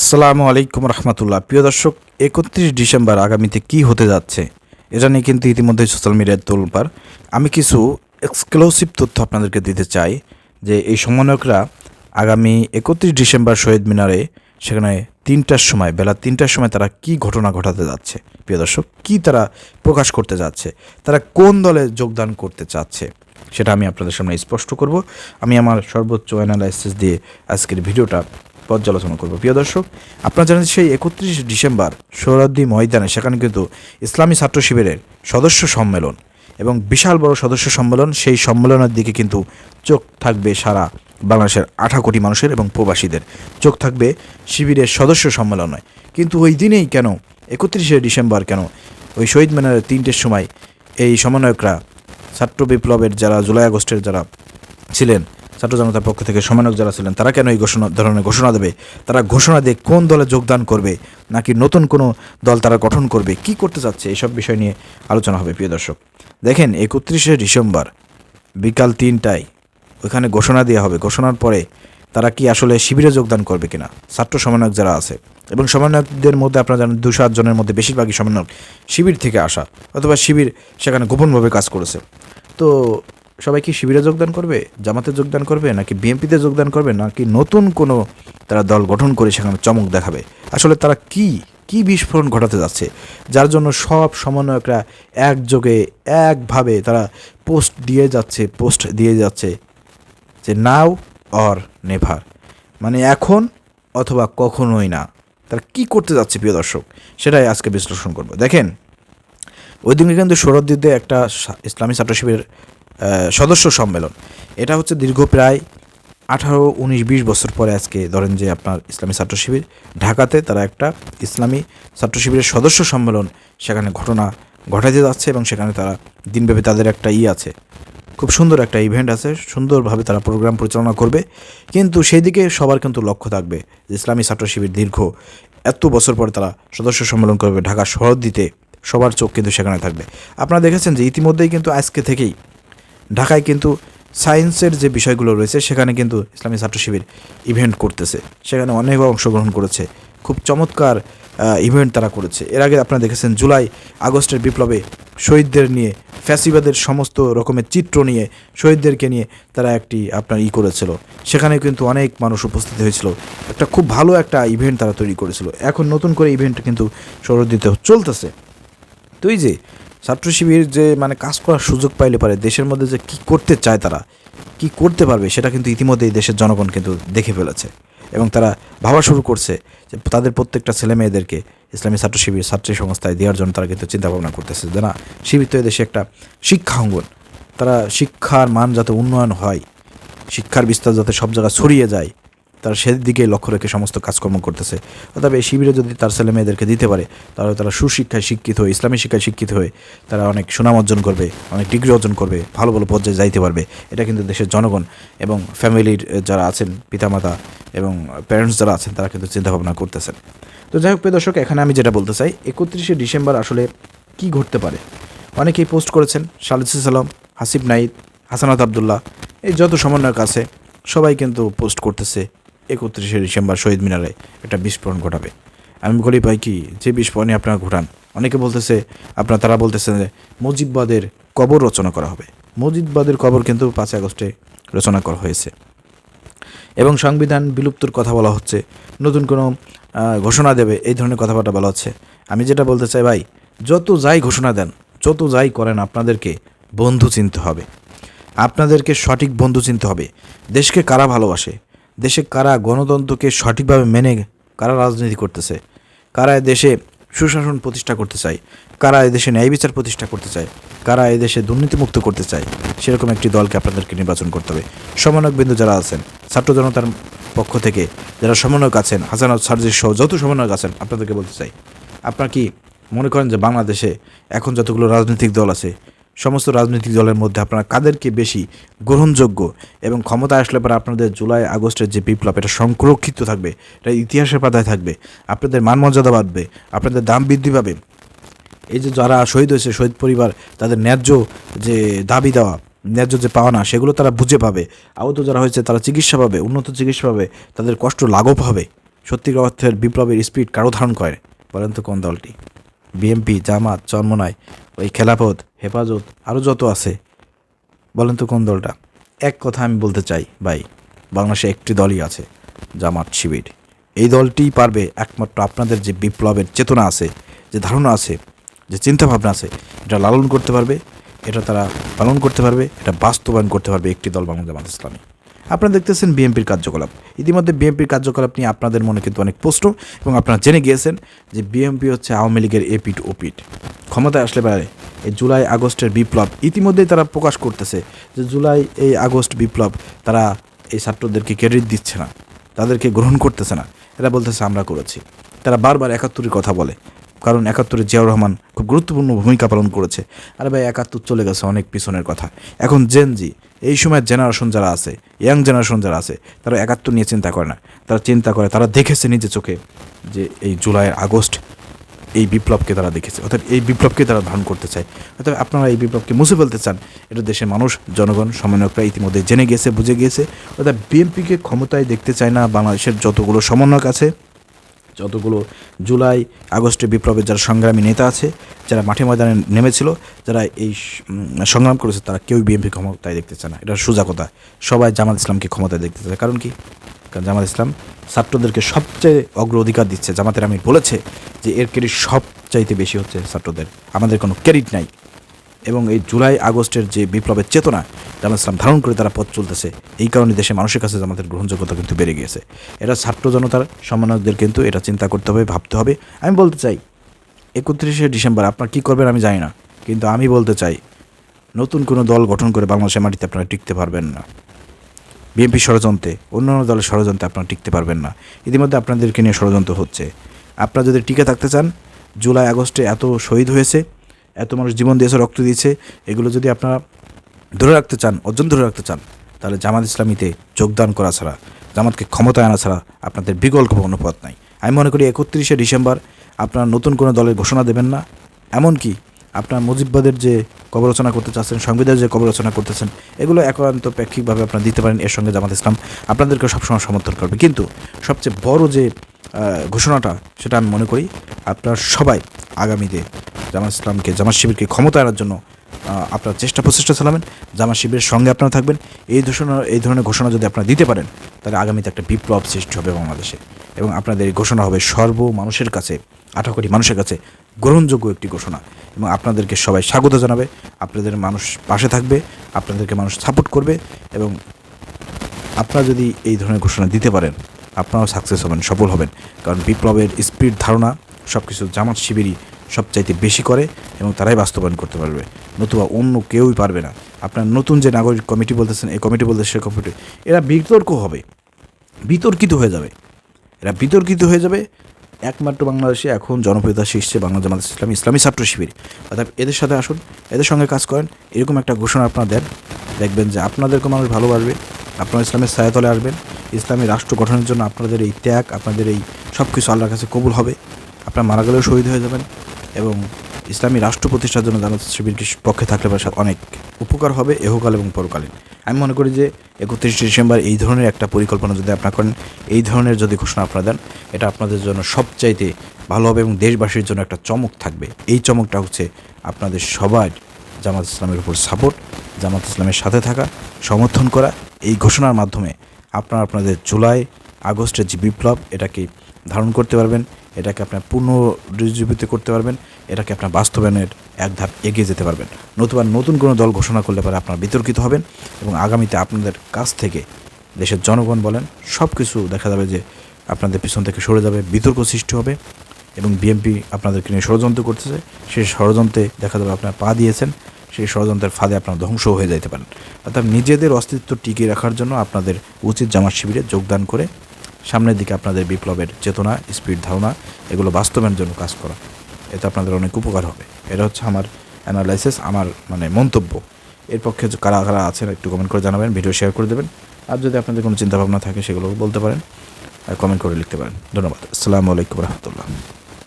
আসসালামু আলাইকুম রহমতুল্লাহ। প্রিয় দর্শক, 31 ডিসেম্বর আগামীতে কি হতে যাচ্ছে এটা নিয়ে কিন্তু ইতিমধ্যেই সোশ্যাল মিডিয়ায় তোলপাড়। আমি কিছু এক্সক্লুসিভ তথ্য আপনাদেরকে দিতে চাই যে এই সমন্বয়করা আগামী 31 ডিসেম্বর শহীদ মিনারে সেখানে বেলা 3টার সময় তারা কি ঘটনা ঘটাতে যাচ্ছে, প্রিয় দর্শক, কি তারা প্রকাশ করতে যাচ্ছে, তারা কোন দলে যোগদান করতে চাচ্ছে সেটা আমি আপনাদের সামনে স্পষ্ট করব। আমি আমার সর্বোচ্চ অ্যানালাইসিস দিয়ে আজকের ভিডিওটা পর্যালোচনা করব। প্রিয় দর্শক, আপনারা জানেন সেই 31 ডিসেম্বর সোহরাওয়ার্দী ময়দানে সেখানে কিন্তু ইসলামী ছাত্র শিবিরের সদস্য সম্মেলন এবং বিশাল বড় সদস্য সম্মেলন। সেই সম্মেলনের দিকে কিন্তু চোখ থাকবে সারা বাংলাদেশের 18 কোটি মানুষের এবং প্রবাসীদের চোখ থাকবে শিবিরের সদস্য সম্মেলনে। কিন্তু ওই দিনেই কেন 31 ডিসেম্বর কেন ওই শহীদ মিনারের 3টের সময় এই সমন্বয়করা ছাত্র বিপ্লবের যারা জুলাই আগস্টের যারা ছিলেন, ছাত্র জনতার পক্ষ থেকে সমন্বয়ক যারা ছিলেন, তারা কেন এই ধরনের ঘোষণা দেবে? তারা ঘোষণা দিয়ে কোন দলে যোগদান করবে, নাকি নতুন কোনো দল তারা গঠন করবে, কি করতে চাচ্ছে, এইসব বিষয় নিয়ে আলোচনা হবে। প্রিয় দর্শক, দেখেন 31 ডিসেম্বর বিকাল 3টায় ওইখানে ঘোষণা দেওয়া হবে। ঘোষণার পরে তারা কি আসলে শিবিরে যোগদান করবে কিনা, ছাত্র সমন্বয়ক যারা আছে, এবং সমন্বয়কদের মধ্যে আপনারা জানেন 207 জনের মধ্যে বেশিরভাগই সমন্বয়ক শিবির থেকে আসা, অথবা শিবির সেখানে গোপনভাবে কাজ করেছে। তো সবাই কি শিবিরে যোগদান করবে, জামাতে যোগদান করবে, নাকি বিএনপিতে যোগদান করবে, নাকি নতুন কোনো তারা দল গঠন করে সেখানে চমক দেখাবে? আসলে তারা কি বিস্ফোরণ ঘটাতে যাচ্ছে, যার জন্য সব সমন্বয়করা একযোগে একভাবে তারা পোস্ট দিয়ে যাচ্ছে যে নাও অর নেভার, মানে এখন অথবা কখনোই না। তারা কি করতে যাচ্ছে প্রিয় দর্শক, সেটাই আজকে বিশ্লেষণ করব। দেখেন, ওই দিনকে কিন্তু সোহরাওয়ার্দীতে একটা ইসলামী ছাত্র শিবিরের সদস্য সম্মেলন, এটা হচ্ছে দীর্ঘ প্রায় 18, 19, 20 বছর পরে আজকে ধরেন যে আপনার ইসলামী ছাত্র শিবির ঢাকাতে তারা একটা ইসলামী ছাত্র শিবিরের সদস্য সম্মেলন সেখানে ঘটনা ঘটাতে যাচ্ছে, এবং সেখানে তারা দিনব্যাপী তাদের একটা আছে, খুব সুন্দর একটা ইভেন্ট আছে, সুন্দরভাবে তারা প্রোগ্রাম পরিচালনা করবে। কিন্তু সেই দিকে সবার কিন্তু লক্ষ্য থাকবে যে ইসলামী ছাত্র শিবির দীর্ঘ এত বছর পরে তারা সদস্য সম্মেলন করবে ঢাকা সোহরাওয়ার্দীতে, সবার চোখ কিন্তু সেখানে থাকবে। আপনারা দেখেছেন যে ইতিমধ্যেই কিন্তু আজকে থেকেই ঢাকায় কিন্তু সায়েন্সের যে বিষয়গুলো রয়েছে সেখানে কিন্তু ইসলামী ছাত্র শিবির ইভেন্ট করতেছে, সেখানে অনেক অংশগ্রহণ করেছে, খুব চমৎকার ইভেন্ট তারা করেছে। এর আগে আপনারা দেখেছেন জুলাই আগস্টের বিপ্লবে শহীদদের নিয়ে, ফ্যাসিবাদের সমস্ত রকমের চিত্র নিয়ে, শহীদদেরকে নিয়ে তারা একটি আপনার করেছিল, সেখানে কিন্তু অনেক মানুষ উপস্থিত হয়েছিল, একটা খুব ভালো একটা ইভেন্ট তারা তৈরি করেছিল। এখন নতুন করে ইভেন্ট কিন্তু সোহরাওয়ার্দীতে চলতেছে। তো এই যে ছাত্র শিবির যে মানে কাজ করার সুযোগ পাইলে পারে দেশের মধ্যে যে কী করতে চায়, তারা কি করতে পারবে, সেটা কিন্তু ইতিমধ্যেই দেশের জনগণ কিন্তু দেখে ফেলেছে, এবং তারা ভাবা শুরু করছে যে তাদের প্রত্যেকটা ছেলে মেয়েদেরকে ইসলামী ছাত্র শিবির ছাত্রী সংস্থায় দেওয়ার জন্য তারা কিন্তু চিন্তাভাবনা করতেছে যে না, শিবির তো দেশে একটা শিক্ষা অঙ্গন, তারা শিক্ষার মান যাতে উন্নয়ন হয়, শিক্ষার বিস্তার যাতে সব জায়গায় ছড়িয়ে যায়, তারা সেদিকে লক্ষ্য রেখে সমস্ত কাজকর্ম করতেছে। অথবা এই শিবিরে যদি তার ছেলে মেয়েদেরকে দিতে পারে, তাহলে তারা সুশিক্ষায় শিক্ষিত হয়ে, ইসলামী শিক্ষায় শিক্ষিত হয়ে তারা অনেক সুনাম অর্জন করবে, অনেক ডিগ্রি অর্জন করবে, ভালো ভালো পর্যায়ে যাইতে পারবে। এটা কিন্তু দেশের জনগণ এবং ফ্যামিলির যারা আছেন, পিতামাতা এবং প্যারেন্টস যারা আছেন, তারা কিন্তু চিন্তাভাবনা করতেছেন। তো যাই হোক প্রিয় দর্শক, এখানে আমি যেটা বলতে চাই, 31 ডিসেম্বর আসলে কি ঘটতে পারে, অনেকেই পোস্ট করেছেন। শালিসুল সালাম, হাসিব নাইদ, হাসানাত আবদুল্লাহ, এই যত সমন্বয়ক আছে সবাই কিন্তু পোস্ট করতেছে 31 ডিসেম্বর শহীদ মিনারে একটা বিস্ফোরণ ঘটাবে। আমি বলি ভাই, কি যে বিস্ফোরণই আপনারা ঘটান, অনেকে বলতেছে তারা বলতেছেন যে মুজিববাদের কবর রচনা করা হবে। মুজিববাদের কবর কিন্তু 5 আগস্টে রচনা করা হয়েছে, এবং সংবিধান বিলুপ্তর কথা বলা হচ্ছে, নতুন কোনো ঘোষণা দেবে, এই ধরনের কথাবার্তা বলা হচ্ছে। আমি যেটা বলতে চাই ভাই, যত যাই ঘোষণা দেন, যত যাই করেন, আপনাদেরকে বন্ধু চিনতে হবে, আপনাদেরকে সঠিক বন্ধু চিনতে হবে। দেশকে কারা ভালোবাসে, দেশে কারা গণতন্ত্রকে সঠিকভাবে মেনে কারা রাজনীতি করতেছে, কারা দেশে সুশাসন প্রতিষ্ঠা করতে চায়, কারা এদেশে ন্যায় বিচার প্রতিষ্ঠা করতে চায়, কারা এদেশে দুর্নীতিমুক্ত করতে চায়, সেরকম একটি দলকে আপনাদেরকে নির্বাচন করতে হবে। সমন্বয়কবৃন্দ যারা আছেন, ছাত্র জনতার পক্ষ থেকে যারা সমন্বয়ক আছেন, হাসানাত সার্জিস সহ যত সমন্বয়ক আছেন, আপনাদেরকে বলতে চাই, আপনারা কি মনে করেন যে বাংলাদেশে এখন যতগুলো রাজনৈতিক দল আছে, সমস্ত রাজনৈতিক দলের মধ্যে আপনারা কাদেরকে বেশি গ্রহণযোগ্য, এবং ক্ষমতা আসলে পরে আপনাদের জুলাই আগস্টের যে বিপ্লব, এটা সংরক্ষিত থাকবে, এটা ইতিহাসের পাতায় থাকবে, আপনাদের মান মর্যাদা বাড়বে, আপনাদের দাম বৃদ্ধি পাবে। এই যে যারা শহীদ হয়েছে, শহীদ পরিবার, তাদের ন্যায্য যে দাবি দেওয়া, ন্যায্য যে পাওনা, সেগুলো তারা বুঝে পাবে। আহত যারা হয়েছে তারা চিকিৎসা পাবে, উন্নত চিকিৎসা পাবে, তাদের কষ্ট লাঘব হবে। সত্যিকার অর্থের বিপ্লবের স্পিড কারো ধারণ করে? বলেন তো কোন দলটি? বিএনপি, জামাত, চরমোনাই, ওই খেলাফত, হেফাজত, আরও যত আছে, বলেন তো কোন দলটা? এক কথা আমি বলতে চাই ভাই, বাংলাদেশে একটি দলই আছে, জামাত শিবির। এই দলটিই পারবে একমাত্র আপনাদের যে বিপ্লবের চেতনা আছে, যে ধারণা আছে, যে চিন্তাভাবনা আছে, এটা লালন করতে পারবে, এটা তারা পালন করতে পারবে, এটা বাস্তবায়ন করতে পারবে একটি দল, বাংলা জামাত ইসলামী। আপনারা দেখতেছেন বিএনপির কার্যকলাপ। ইতিমধ্যে বিএনপির কার্যকলাপ নিয়ে আপনাদের মনে কিন্তু অনেক প্রশ্ন, এবং আপনারা জেনে গিয়েছেন যে বিএনপি হচ্ছে আওয়ামী লীগের এপিট ওপিট। ক্ষমতায় আসলে পারে এই জুলাই আগস্টের বিপ্লব ইতিমধ্যেই তারা প্রকাশ করতেছে যে জুলাই এই আগস্ট বিপ্লব তারা এই ছাত্রদেরকে ক্রেডিট দিচ্ছে না, তাদেরকে গ্রহণ করতেছে না। এরা বলতেছে আমরা করেছি। তারা বারবার ৭১-এর কথা বলে, কারণ ৭১-এ জিয়াউর রহমান খুব গুরুত্বপূর্ণ ভূমিকা পালন করেছে। আরে ভাই ৭১ চলে গেছে, অনেক পিছনের কথা। এখন জেনজি, এই সময়ের জেনারেশন যারা আছে, ইয়াং জেনারেশন যারা আছে, তারা ৭১ নিয়ে চিন্তা করে না। তারা চিন্তা করে, তারা দেখেছে নিজে চোখে যে এই জুলাই আগস্ট এই বিপ্লবকে তারা দেখেছে, অর্থাৎ এই বিপ্লবকে তারা ধারণ করতে চায়। অর্থাৎ আপনারা এই বিপ্লবকে মুছে ফেলতে চান, এটা দেশের মানুষ, জনগণ, সমন্বয়করা ইতিমধ্যে জেনে গিয়েছে, বুঝে গিয়েছে। অর্থাৎ বিএনপিকে ক্ষমতায় দেখতে চায় না বাংলাদেশের যতগুলো সমন্বয়ক আছে, যতগুলো জুলাই আগস্টে বিপ্লবের যারা সংগ্রামী নেতা আছে, যারা মাঠে ময়দানে নেমেছিল, যারা এই সংগ্রাম করেছে, তারা কেউ বিএনপি ক্ষমতায় দেখতে চায় না। এটা সোজা কথা। সবাই জামাত ইসলামকে ক্ষমতায় দেখতে চায়। কারণ কি? কারণ জামাত ইসলাম ছাত্রদেরকে সবচেয়ে অগ্রাধিকার দিচ্ছে। জামাতের আমির বলেছে যে এর ক্রেডিট সবচাইতে বেশি হচ্ছে ছাত্রদের, আমাদের কোনো ক্রেডিট নাই। এবং এই জুলাই আগস্টের যে বিপ্লবের চেতনা জামাত ইসলাম ধারণ করে তারা পথ চলতেছে, এই কারণে দেশের মানুষের কাছে জামাতের গ্রহণযোগ্যতা কিন্তু বেড়ে গিয়েছে। এটা ছাত্র জনতার সমন্বয়কদের কিন্তু এটা চিন্তা করতে হবে, ভাবতে হবে। আমি বলতে চাই ৩১শে ডিসেম্বর আপনারা কী করবেন আমি জানি না, কিন্তু আমি বলতে চাই নতুন কোনো দল গঠন করে বাংলাদেশের মাটিতে আপনারা টিকতে পারবেন না। বিএনপি ষড়যন্ত্রে, অন্যান্য দলের ষড়যন্ত্রে আপনারা টিকতে পারবেন না। ইতিমধ্যে আপনাদেরকে নিয়ে ষড়যন্ত্র হচ্ছে। আপনারা যদি টিকে থাকতে চান, জুলাই আগস্টে এত শহীদ হয়েছে, এত মানুষ জীবন দিয়েছে, রক্ত দিয়েছে, এগুলো যদি আপনারা ধরে রাখতে চান, অর্জন ধরে রাখতে চান, তাহলে জামাত ইসলামীতে যোগদান করা ছাড়া, জামাতকে ক্ষমতায় আনা ছাড়া আপনাদের বিকল্প কোনো পথ নাই। আমি মনে করি ৩১শে ডিসেম্বর আপনারা নতুন কোনো দলের ঘোষণা দেবেন না। এমনকি আপনার মুজিববাদের যে কবর রচনা করতে চাচ্ছেন, সংবিধানের যে কবর রচনা করতেছেন, এগুলো একান্ত প্রেক্ষিকভাবে আপনারা দিতে পারেন। এর সঙ্গে জামাত ইসলাম আপনাদেরকে সবসময় সমর্থন করবে। কিন্তু সবচেয়ে বড় যে ঘোষণাটা, সেটা আমি মনে করি আপনারা সবাই আগামীতে জামাত ইসলামকে, জামাত শিবিরকে ক্ষমতা আনার জন্য আপনার প্রচেষ্টা চালাবেন। জামাত শিবিরের সঙ্গে আপনারা থাকবেন। এই ধরনের ঘোষণা যদি আপনারা দিতে পারেন, তাহলে আগামীতে একটা বিপ্লব সৃষ্টি হবে বাংলাদেশে, এবং আপনাদের এই ঘোষণা হবে মানুষের কাছে, ১৮ কোটি মানুষের কাছে গ্রহণযোগ্য একটি ঘোষণা, এবং আপনাদেরকে সবাই স্বাগত জানাবে। আপনাদের মানুষ পাশে থাকবে, আপনাদেরকে মানুষ সাপোর্ট করবে, এবং আপনারা যদি এই ধরনের ঘোষণা দিতে পারেন, আপনারাও সাকসেস হবেন, সফল হবেন। কারণ বিপ্লবের স্পিড ধারণা সব কিছু জামাত শিবিরই সবচাইতে বেশি করে, এবং তারাই বাস্তবায়ন করতে পারবে, নতুবা অন্য কেউই পারবে না। আপনার নতুন যে নাগরিক কমিটি বলতেছেন, এই কমিটি বলতেছে, সে কমিটি এরা বিতর্কিত হয়ে যাবে। একমাত্র বাংলাদেশে এখন জনপ্রিয়তা শীর্ষে বাংলা জামাত ইসলামী, ইসলামী ছাত্র শিবির। অর্থাৎ এদের সাথে আসুন, এদের সঙ্গে কাজ করেন, এরকম একটা ঘোষণা আপনারা দেন, দেখবেন যে আপনাদেরকে মানুষ ভালোবাসবে, আপনারা ইসলামের ছায়াতলে আসবেন। ইসলামী রাষ্ট্র গঠনের জন্য আপনাদের এই ত্যাগ, আপনাদের এই সব কিছু আল্লাহর কাছে কবুল হবে। আপনারা মারা গেলেও শহীদ হয়ে যাবেন, এবং ইসলামী রাষ্ট্র প্রতিষ্ঠার জন্য জামাত শিবিরকে পক্ষে থাকলে অনেক উপকার হবে, এহকাল এবং পরকালীন। আমি মনে করি যে ৩১শে ডিসেম্বর এই ধরনের একটা পরিকল্পনা যদি আপনারা করেন, এই ধরনের যদি ঘোষণা আপনারা দেন, এটা আপনাদের জন্য সবচাইতে ভালো হবে, এবং দেশবাসীর জন্য একটা চমক থাকবে। এই চমকটা হচ্ছে আপনাদের সবার জামাত ইসলামের উপর সাপোর্ট, জামাত ইসলামের সাথে থাকা, সমর্থন করা। এই ঘোষণার মাধ্যমে আপনারা আপনাদের জুলাই আগস্টের যে বিপ্লব, এটাকে ধারণ করতে পারবেন, এটাকে আপনার পুনরুজ্জীবিত করতে পারবেন, এটাকে আপনার বাস্তবায়নের এক ধাপ এগিয়ে যেতে পারবেন। নতুবা নতুন কোনো দল ঘোষণা করলে পরে আপনারা বিতর্কিত হবেন, এবং আগামীতে আপনাদের কাছ থেকে দেশের জনগণ বলেন সব কিছু দেখা যাবে যে আপনাদের পিছন থেকে সরে যাবে, বিতর্ক সৃষ্টি হবে, এবং বিএনপি আপনাদেরকে নিয়ে ষড়যন্ত্র করতেছে, সেই ষড়যন্ত্রে দেখা যাবে আপনারা পা দিয়েছেন, সেই ষড়যন্ত্রের ফাঁদে আপনারা ধ্বংস হয়ে যেতে পারেন। অর্থাৎ নিজেদের অস্তিত্ব টিকিয়ে রাখার জন্য আপনাদের উচিত জামাত শিবিরে যোগদান করে সামনের দিকে আপনাদের বিপ্লবের চেতনা, স্পিড ধারণা, এগুলো বাস্তবায়নের জন্য কাজ করা। এতে আপনাদের অনেক উপকার হবে। এটা হচ্ছে আমার অ্যানালাইসিস, আমার মন্তব্য। এর পক্ষে কারা কারা আছেন একটু কমেন্ট করে জানাবেন, ভিডিও শেয়ার করে দেবেন। আর যদি আপনাদের কোনো চিন্তাভাবনা থাকে সেগুলো বলতে পারেন, কমেন্ট করে লিখতে পারেন। ধন্যবাদ। আসসালামু আলাইকুম রহমতুল্লাহ।